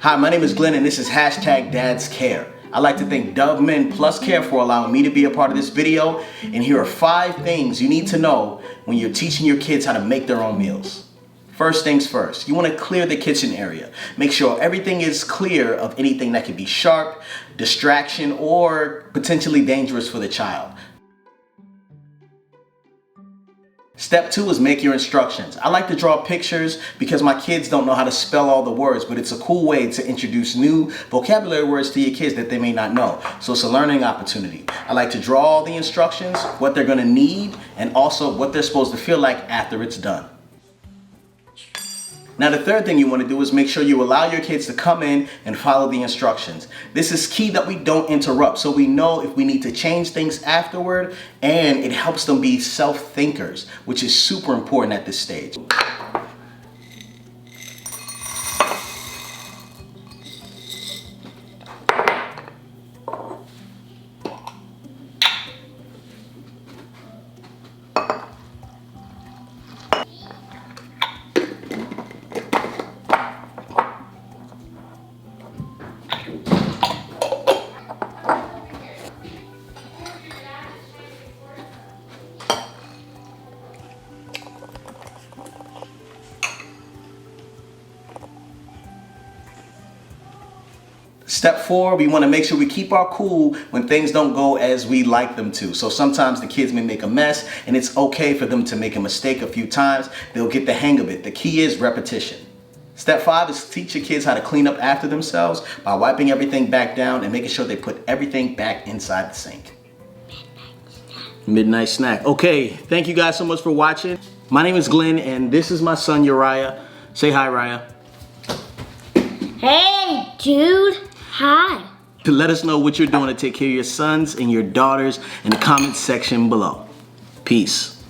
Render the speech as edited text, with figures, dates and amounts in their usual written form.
Hi, my name is Glenn and this is #DadsCare. I'd like to thank Men+Care for allowing me to be a part of this video. And here are 5 things you need to know when you're teaching your kids how to make their own meals. First things first, you want to clear the kitchen area. Make sure everything is clear of anything that could be sharp, distraction, or potentially dangerous for the child. Step 2 is make your instructions. I like to draw pictures because my kids don't know how to spell all the words, but it's a cool way to introduce new vocabulary words to your kids that they may not know. So it's a learning opportunity. I like to draw all the instructions, what they're gonna need, and also what they're supposed to feel like after it's done. Now the third thing you want to do is make sure you allow your kids to come in and follow the instructions. This is key that we don't interrupt, so we know if we need to change things afterward, and it helps them be self-thinkers, which is super important at this stage. Step 4, we want to make sure we keep our cool when things don't go as we like them to. So sometimes the kids may make a mess, and it's okay for them to make a mistake a few times. They'll get the hang of it. The key is repetition. Step 5 is teach your kids how to clean up after themselves by wiping everything back down and making sure they put everything back inside the sink. Midnight snack. Okay, thank you guys so much for watching. My name is Glenn, and this is my son Uriah. Say hi, Uriah. Hey, dude. Hi. Let us know what you're doing to take care of your sons and your daughters in the comments section below. Peace.